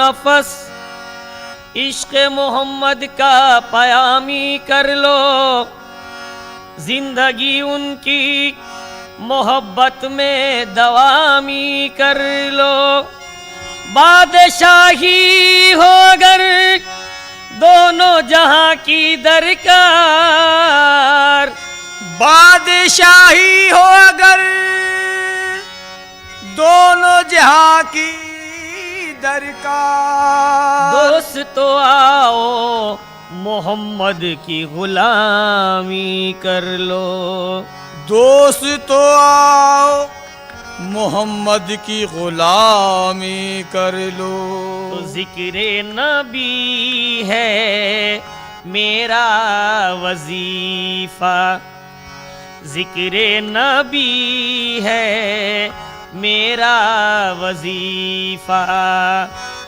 वापस इश्क मोहम्मद का पयामी कर लो, जिंदगी उनकी मोहब्बत में दवामी कर लो। बादशाही हो अगर दोनों जहां की दरकार, बादशाही हो अगर दोनों जहां की दरकार। दोस्त तो आओ मोहम्मद की गुलामी कर लो, दोस्त तो आओ मोहम्मद की गुलामी कर लो। तो जिक्रे नबी है मेरा वजीफा, जिक्रे नबी है मेरा वजीफा,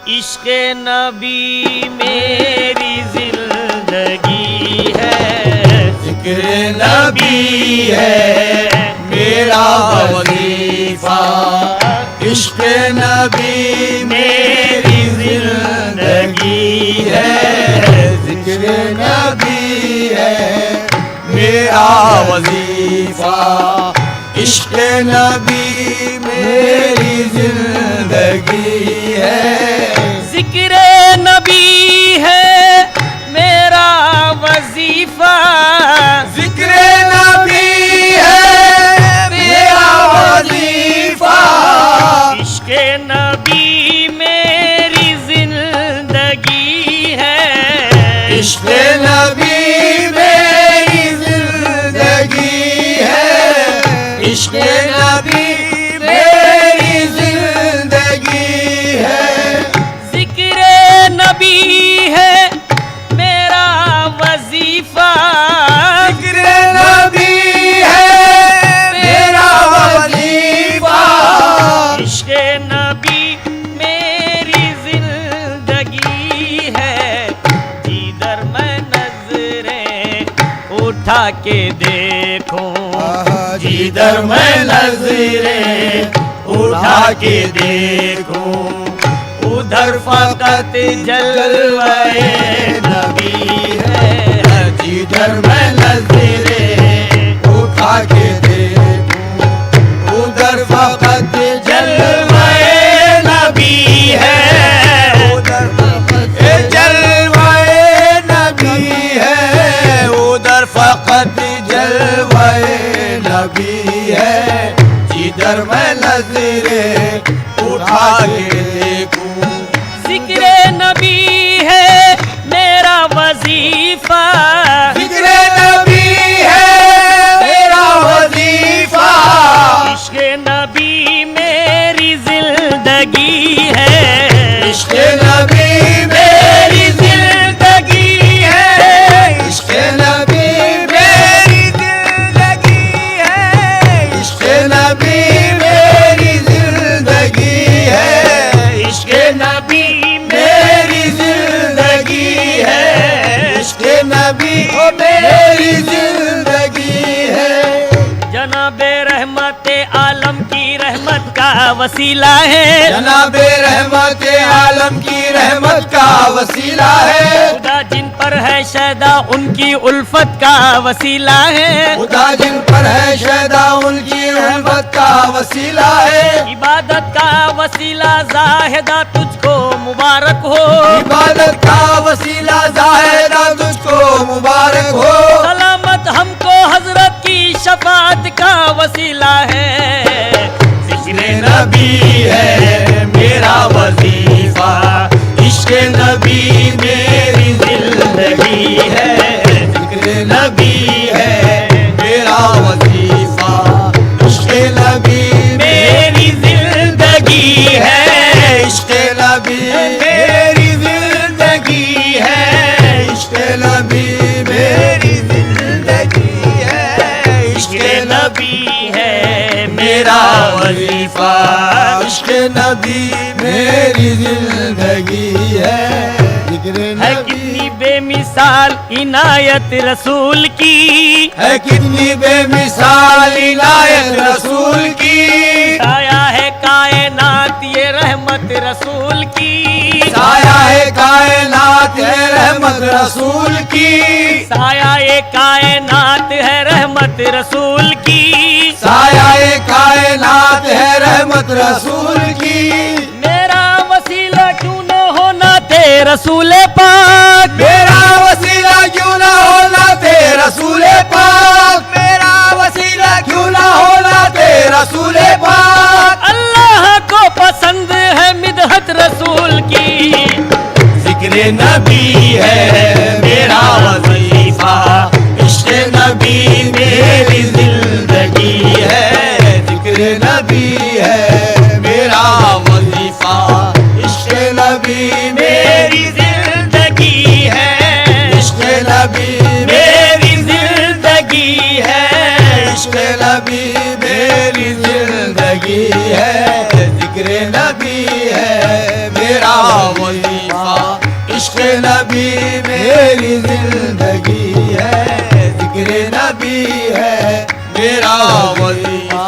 इश्क नबी मेरी जिंदगी है। जिक्र नबी है मेरा वजीफा, इश्क नबी मेरी जिंदगी है। जिक्र नबी है मेरा वजीफा, इश्क नबी मेरी जिंदगी है। जिक्र नबी है मेरा वजीफा, जिक्र नबी है मेरा वजीफा, इश्क नबी मेरी जिंदगी है। इश्क नबी मेरी जिंदगी है। इश्क नबी मेरी जिंदगी है। जिक्र नबी है मेरा वजीफा, जिक्र नबी है मेरा वजीफा, इश्क नबी मेरी जिंदगी है। जिधर मैं नजरें उठा के देखूं, जिधर मैं नजरें उठा के देखूं, उधर फकत जलवाए नबी है। जिधर मैं नजरें उठा के देखूं, उधर फकत जलवाए नबी है। उधर फकत जलवाए नबी है। उधर फकत जलवाए नबी है। जिधर मैं नजरें उठा के देखूं, जिक्र नबी है मेरा वजीफा, जिक्र नबी है मेरा वजीफा, इश्क नबी मेरी जिंदगी है। इश्क नबी मेरी जिंदगी है। इश्क नबी मेरी जिंदगी है। इश्क नबी मेरी जिंदगी है। इश्क नबी मेरी जिंदगी है। इश्क नबी मेरी जिंदगी है। जनाबे रहमत आलम की रहमत का वसीला है। जनाबे रहमत आलम की रहमत का वसीला है। खुदा जिन पर है शैदा उनकी उल्फत का वसीला है। खुदा जिन पर है शैदा उनकी रहमत का वसीला है। इबादत का वसीला जाहिदा तुझको मुबारक हो, इबादत का वसीला जाहिदा तुझको मुबारक हो। सलामत हमको हजरत की शफात का वसीला है। जिक्र नबी है मेरा वजीफा, इश्क नबी मेरी जिंदगी है। जिक्र नबी है मेरा वजीफा, इश्क नबी मेरी जिंदगी है। इश्क नबी मेरी जिंदगी है। इश्क नबी मेरी जिंदगी है। इश्क नबी है मेरा वजीफा, इश्क नबी मेरी जिंदगी है। है कितनी बेमिसाल इनायत रसूल की, है कितनी बेमिसाल इनायत रसूल की। आया है कायनात ये रहमत रहमत रसूल की। साया है कायनात है रहमत रसूल की। साया ये कायनात है रहमत रसूल की। साया है कायनात है रहमत रसूल की। मेरा वसीला क्यों न होना ते रसूल पाक। मेरा वसीला क्यों ना होना ते रसूल पाक। मेरा वसीला क्यों ना होना ते रसूल पाक। अल्लाह को पसंद है मिदहत रसूल की। जिक्र नबी है मेरा वजीफा, इश्क़ नबी मेरी जिंदगी है। जिक्र नबी है मेरा वजीफा, इश्क़ नबी मेरी जिंदगी है। इश्क़ नबी मेरी जिंदगी है। इश्क़ नबी मेरी जिंदगी है। जिक्र नबी है मेरा वजीफा, इश्क़ नबी मेरी जिंदगी है। जिक्र नबी है मेरा वजीफा।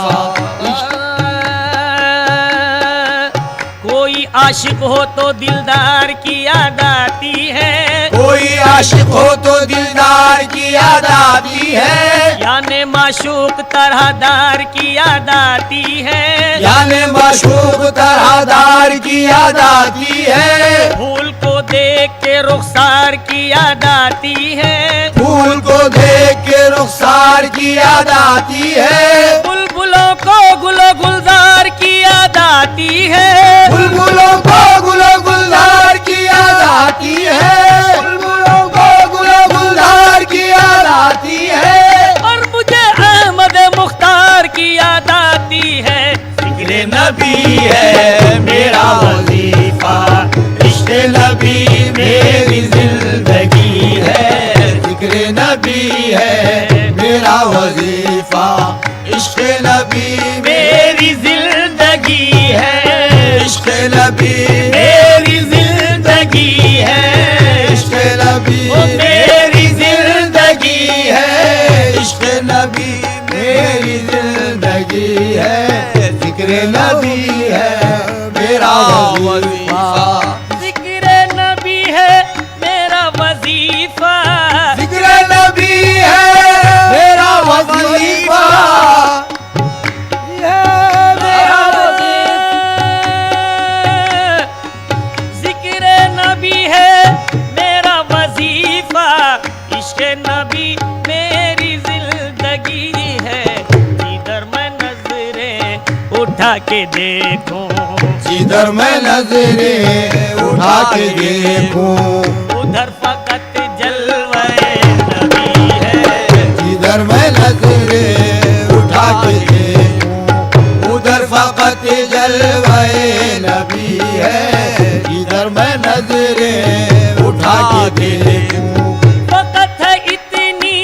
कोई आशिक हो तो दिलदार की याद आती है। कोई आशिक हो तो दिलदार की याद आती है। याने माशूक तरहदार की याद आती है। याने माशूक तरहदार की याद आती है। फूल को देख के रुखसार की याद आती है। फूल को देख के रुखसार की याद आती है। बुलबुलों को गुलो गुलजार की याद आती है। बुलबुलों को गुलो गुलजार की याद आती है। बुलबुलों को गुलो गुलजार की याद आती है। और मुझे अहमद मुख्तार की याद आती है। जिक्र नबी है मेरा वजीफा, इश्क़ नबी मेरी जिंदगी है। जिक्र नबी है मेरा वजीफा, इश्क़ नबी मेरी जिंदगी है। इश्क़ नबी मेरी जिंदगी है। इश्क़ नबी मेरी जिंदगी है। इश्क़ नबी मेरी जिंदगी है। जिक्र नबी है मेरा वजीफा। जिक्र नबी है मेरा वजीफा। जिक्र नबी है मेरा वजीफा। जिक्र नबी है मेरा वजीफा। इश्क़ नबी मेरी जिंदगी है। जिधर मैं नजरें उठा के देखूं, जिधर मैं नजरें उठा के देखूं, उधर फकत जलवे नबी है। जिधर मैं नजरें उठा के देखूं, उधर फकत जलवे नबी है। जिधर मैं नजरें उठा के देखूं, फकत है इतनी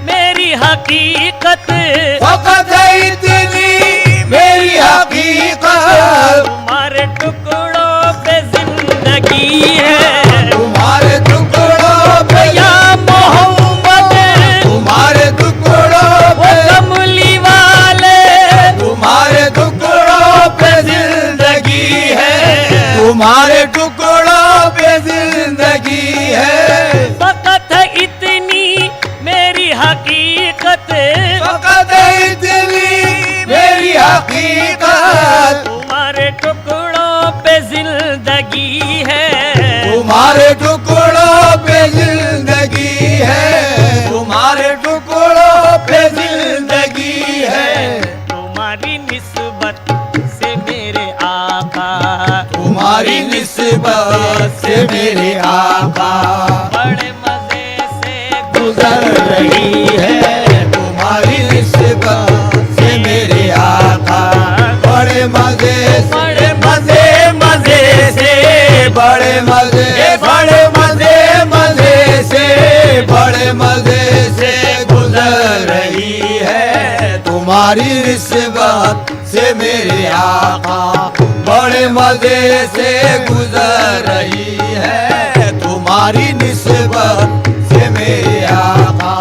मेरी हकीकत। फकत है इतनी मेरी हकीकत। तुम्हारे टुकड़ों पे जिंदगी है। तुम्हारे टुकड़ों पे या मोहम्मद तुम्हारे टुकड़ों वो पे कमली वाले। तुम्हारे टुकड़ों पे जिंदगी है। तुम्हारे टुकड़ों पे जिंदगी है। फकत है इतनी मेरी हकीकत। फकत है इतनी मेरी हकीकत। तुम्हारे टुकड़ों पे जिंदगी है। तुम्हारे टुकड़ों पे जिंदगी है। तुम्हारे टुकड़ों पे जिंदगी है। तुम्हारी निस्बत से मेरे आका, तुम्हारी निस्बत से मेरे आका बड़े मजे से गुजर रही है। तुम्हारी निस्बत से मेरे आका बड़े मजे से, मजे से, बड़े मजे, बड़े मजे से, बड़े मजे से गुजर रही है। तुम्हारी निस्बत से मेरे आका बड़े मजे से गुजर रही है। तुम्हारी निस्बत से मेरे आका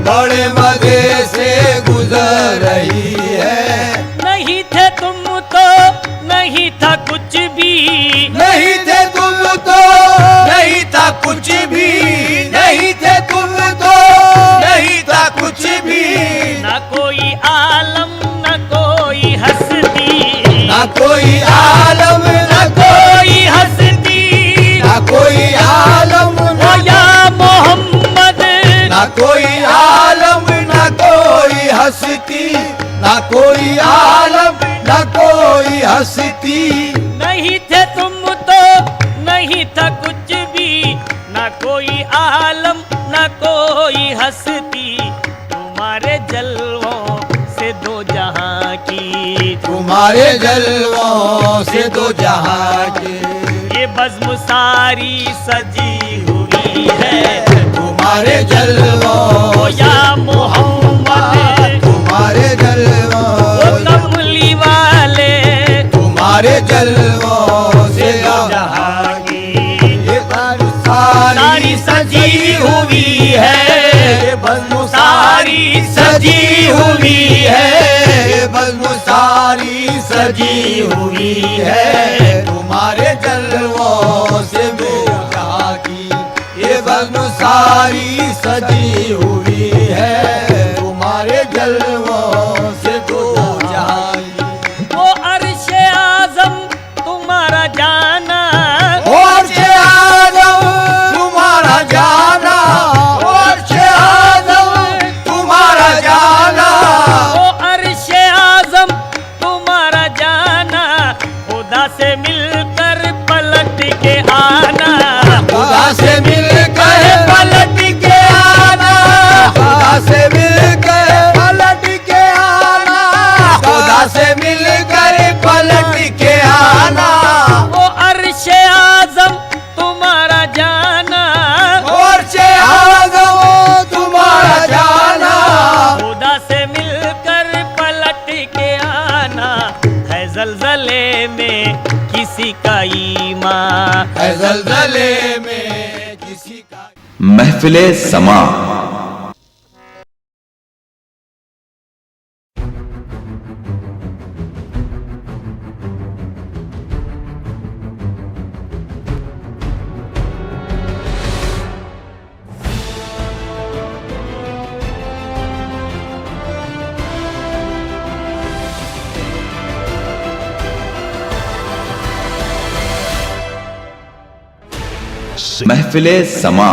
बड़े मजे से गुजर रही है। नहीं थे तुम तो नहीं था कुछ भी, नहीं थे तुम तो, नहीं था कुछ भी, नहीं थे तुम तो, नहीं था कुछ भी। न कोई आलम न कोई हस्ती, ना कोई आलम ना कोई हस्ती, ना कोई आलम ओ या मोहम्मद, ना कोई आलम ना कोई हस्ती, ना कोई आलम ना कोई हस्ती। नहीं थे तुम तो नहीं था कुछ भी, न कोई आलम न कोई हस्ती, तुम्हारे जलवों से दो जहां की, तुम्हारे जलवों से दो जहां के ये बज़्म सारी सजी हुई है, तुम्हारे जलवों ओ या मोहम्मद, तुम्हारे जलवों ओ कमली वाले, तुम्हारे जलवों से दो जहां की ये बज़्म सारी सजी हुई है, ये बज़्म सारी सजी हुई है, ये बज़्म सारी सजी हुई है, तुम्हारे जलवों से दो जहां की ये बज़्म सारी सजी हुई है, तुम्हारे जलवों से दो जहां की। वो अर्शे आज़म तुम्हारा जाना, और से आदम तुम्हारा जाना, और से आदम तुम्हारा जाना, वो अर्शे आज़म तुम्हारा जाना, खुदा से मिलकर पलट के आना, खुदा से मिलकर पलट के आना, खुदा से मिलकर पलट के आना, खुदा से मिलकर पलट के आना, वो अर्शे आज़म तुम्हारा जाना, और से आदम तुम्हारा जाना, खुदा से मिलकर पलट के आना, है ज़लज़ले में किसी का ईमान, है ज़लज़ले में किसी का। महफिले समा। महफिले समा।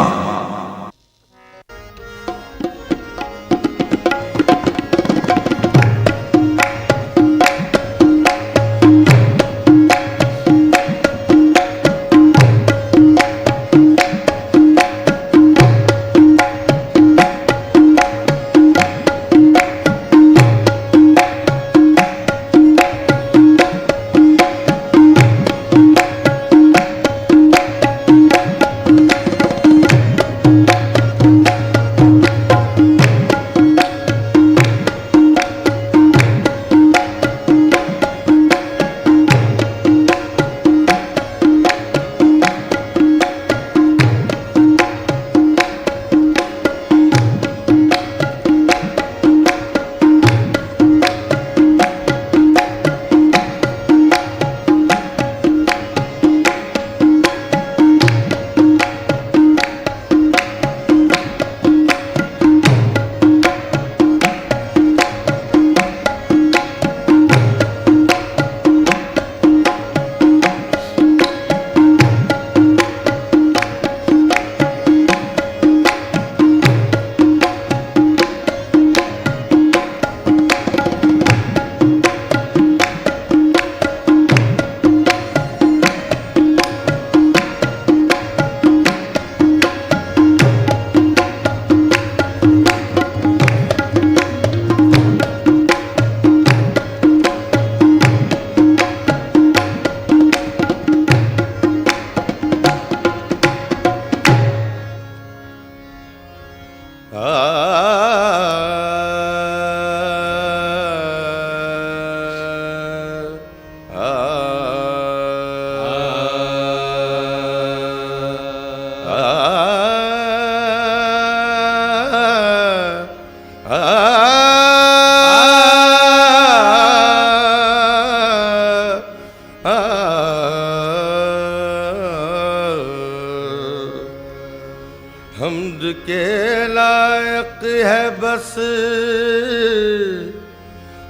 बस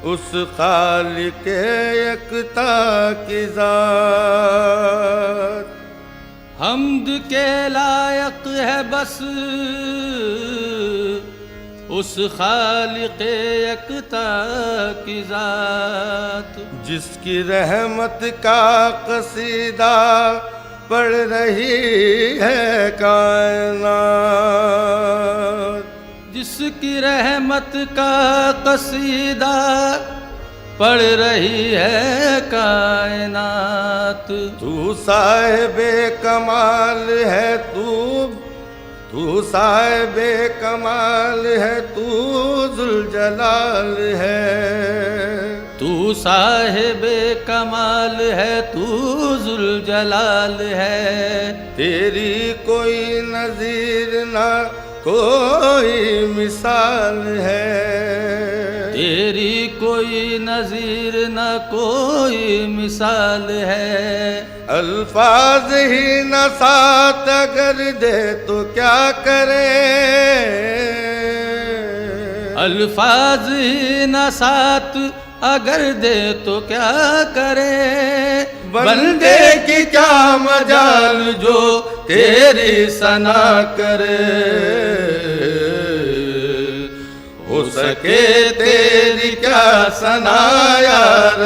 उस खालिक यकता की जात। हम्द के लायक है बस उस खालिक यकता की जात। जिसकी रहमत का कसीदा पढ़ रही है कायनात। जिसकी रहमत का कसीदा पढ़ रही है कायनात। तू साहिबे कमाल है तू साहिबे कमाल है, तू जुलजलाल है। तू साहिबे कमाल है, तू जुलजलाल है। तेरी कोई नजीर ना कोई मिसाल है। तेरी कोई नजीर न कोई मिसाल है। अल्फाज ही न साथ अगर दे तो क्या करे। अल्फाज ही न साथ अगर दे तो क्या करे। बंदे की क्या मजाल जो तेरी सना करे। हो सके तेरी क्या सना यार,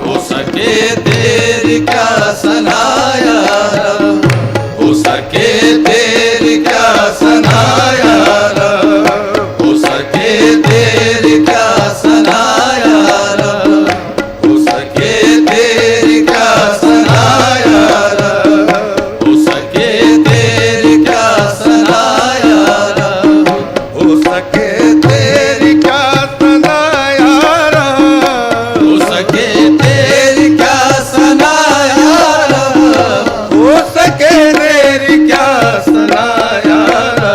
हो सके तेरी क्या सना यार, हो सके तेरी क्या सना यार, हो सके तेरी क्या सना यार, हो सके तेरी क्या सना यार, हो सके तेरी क्या सना यार, हो सके तेरी क्या सना यार, हो सके तेरी क्या सना यार, हो सके तेरी क्या सना यार।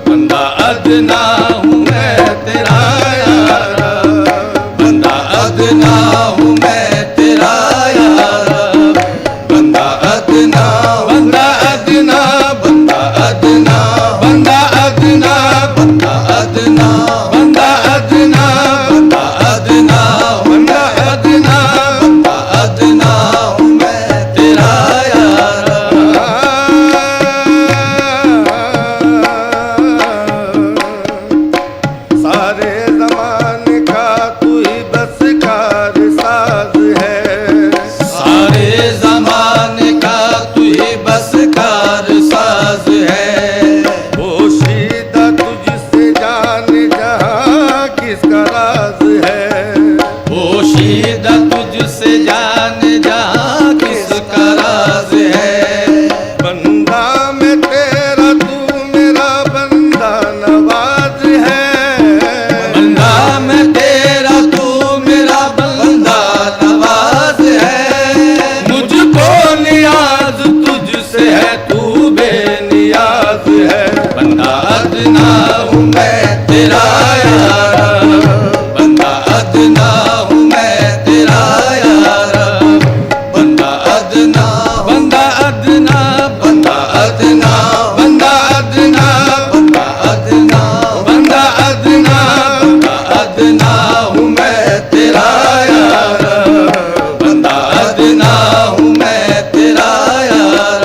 बंदा अदना हूँ मैं तेरा यार, बंदा अदना हूँ मैं तेरा यार, बंदा अदना, बंदा अदना, बंदा अदना, बंदा अदना, बंदा अदना, बंदा अदना, बंदा अदना, बंदा अदना, बंदा अदना हूँ मैं तेरा यार। सारे ज़माने का तू ही बस कार साज है। सारे ज़माने का तू ही बस कार साज है। पोशीदा तुझसे जाने जहाँ किसका राज है। पोशीदा तुझसे जान जहाँ किसका राज है। बंदा में तेरा तू मेरा बंदा नवाज है। बंदा में तेरा तू मेरा बंदा नवाज है। मुझको नियाज तुझसे है, तू बेनियाज है। बंदा अदना हूँ मैं तेरा यार, बंदा अदना हूँ मैं तेरा यार, बंदा अदना, बंदा अदना, बंदा अदना, बंदा अदना, बंदा अदना, बंदा अदना, बंदा अदना हूँ मैं तेरा यार, बंदा अदना हूँ मैं तेरा यार।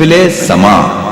महफिल समा